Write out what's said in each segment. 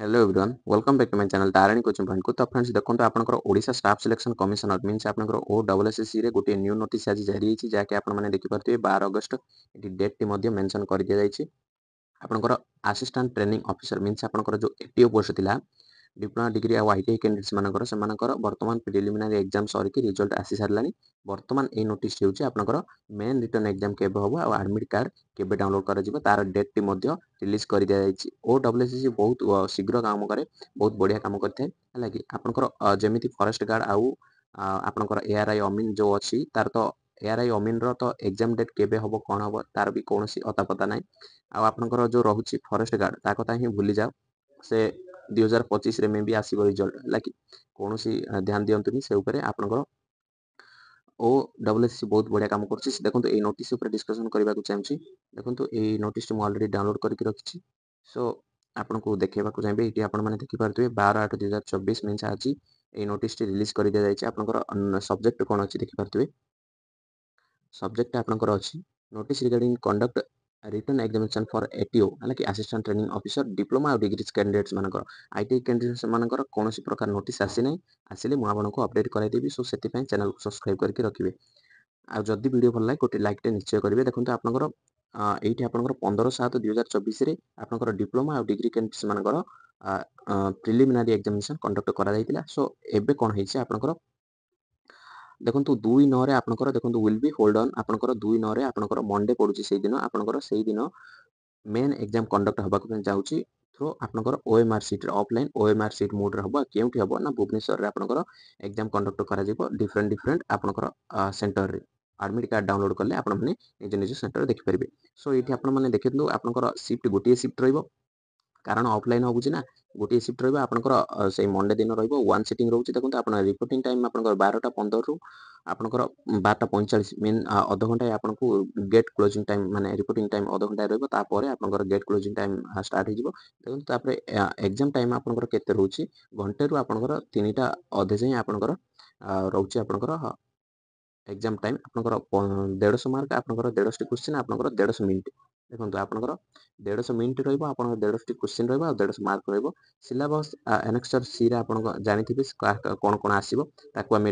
Hello everyone welcome back to my channel Tarini coaching point को। तो friends देखो आपनकर Odisha staff selection commissioner means आपनकर ओडब्ल्यूएसएससी रे गोटे न्यू नोटिस आज जारी होईची जाके आपण माने देखि परथिबे 12 अगस्त एटी डेट टी मध्ये मेंशन कर दिया जाईची। आपनकर असिस्टेंट ट्रेनिंग ऑफिसर मीन्स आपनकर जो एटीओ पोस्ट थिला डिप्लोमा डिग्री आ आईटीआई कैंडिडेट्स मानकर सेमानकर वर्तमान प्रिलिमिनरी एग्जाम सरी की रिजल्ट आसी सारलानी। वर्तमान ए नोटिस होची आपनकर मेन रिटर्न एग्जाम केबे होबो आ एडमिट कार्ड केबे डाउनलोड करा जिवो तार डेट टी मध्ये रिलीज कर दिया जाईची। ओडब्ल्यूएसएससी बहुत शीघ्र काम करे, बहुत बढ़िया काम करथे हला कि आपनकर जेमिति फॉरेस्ट गार्ड आउ आपनकर एआरआई अमीन जो अछि तार तो एआरआई अमीन रो तो एग्जाम डेट केबे होबो कोन होबो तार भी कोनोसी अता पता नै। आ आपनकर जो रहुची फॉरेस्ट गार्ड ता कथा ही भूली जाओ से 2025 रे में भी आसीबो रिजल्ट हला कि कोनोसी ध्यान दियंतुनी से ऊपर आपनकर ओडब्ल्यूएसएससी बहुत बढ़िया काम करछि। देखंतु ए नोटिस ऊपर डिस्कशन करबा को चाहूछि। देखंतु ए नोटिस टी मो ऑलरेडी डाउनलोड करके रखिछि। सो आपनको देखेबा को चाहबे एटी आपण माने देखि पारथुबे 12/8/2024 मीन्स आज ए नोटिस टी रिलीज कर दिया जायछि। आपनकर सब्जेक्ट कोन अछि देखि पारथुबे। सब्जेक्ट आपनकर अछि notice regarding conduct written examination for ATO हला कि असिस्टेंट ट्रेनिंग ऑफिसर डिप्लोमा और डिग्री कैंडिडेट्स मानकर आईटीआई कैंडिडेट्स मानकर कोनोसी प्रकार नोटिस आसी नै। आसिले मु आपनको अपडेट कराइ देबी। सो सेति पय चैनल को सब्सक्राइब करके रखिबे। आ जदि वीडियो भल लागे गोटे लाइक टे निश्चय करेंगे। देखो आपनकर एठी आपनकर 15/7/2024 रे आपनकर डिप्लोमा और डिग्री कैंडिडेट्स मानकर प्रिलिमिनरी एग्जामिनेशन कंडक्ट करा जायतिला। सो एबे कोन हेछि आपनकर देखंतु 2/9 रे आपनकर देखंतु विल बी होल्ड ऑन आपनकर 2/9 रे आपनकर मंडे पडुची सेहि दिन आपनकर सेहि दिन मेन एग्जाम कंडक्ट हबा को जाउची थ्रू आपनकर ओएमआर सीट रे ऑफलाइन ओएमआर सीट मोड रे हबो। केउठी हबो ना भुवनेश्वर रे आपनकर एग्जाम कंडक्ट करा जिवो डिफरेंट आपनकर सेंटर रे एडमिट कार्ड डाउनलोड करले आपण माने निज निज सेंटर देखि परिबे। सो एठी आपण माने देखिथु आपनकर शिफ्ट गोटे शिफ्ट रहइबो कारण ऑफलाइन होबुची ना गोटे शिफ्ट रहइबो आपनकर से मंडे दिन रहइबो वन सिटिंग रहउची। देखंतु आपण रिपोर्टिंग टाइम आपनकर 12:15 रु आपनकर 12:45 मीन आधा घंटा आपनको गेट क्लोजिंग टाइम माने रिपोर्टिंग टाइम आधा घंटा रहइबो तापर आपनकर गेट क्लोजिंग टाइम स्टार्ट हो जिवो। देखंतु तापर एग्जाम टाइम आपनकर केते रहउची घंटे रु आपनकर 3टा अधे जाय आपनकर रहउची आपनकर एग्जाम टाइम आपनकर 150 मार्क आपनकर 150 क्वेश्चन आपनकर 150 मिनिट। देखंतु आपनकर 150 मिनिट रहइबो आपनकर 150 क्वेश्चन रहइबो आ 150 मार्क रहइबो। सिलेबस एनेक्सर सी रे आपनकर जानिथिबे कोन कोन आसीबो ताको हम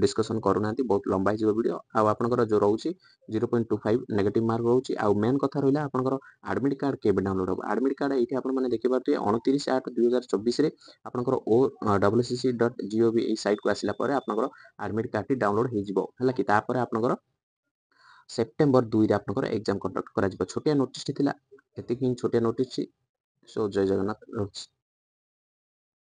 डिस्कशन करूनांती बहुत लंबा हिजो वीडियो। आ आपनकर जो रहउची 0.25 नेगेटिव मार्क रहउची। आ मेन कथा रहइला आपनकर एडमिट कार्ड केबे डाउनलोड हो एडमिट कार्ड एठी आपण माने देखि पारथि 29/8/2024 रे आपनकर oWCC.gov ए साइट को आसिला परे आपनकर एडमिट कार्ड टी डाउनलोड हे जिवो हला कि तापर आपनकर सेप्टेम्बर 2 रे आपनकर एग्जाम कंडक्ट करा जिवो। छोटिया नोटिस थिला एतिक छोटिया नोटिस छी। सो जय जगन्नाथ।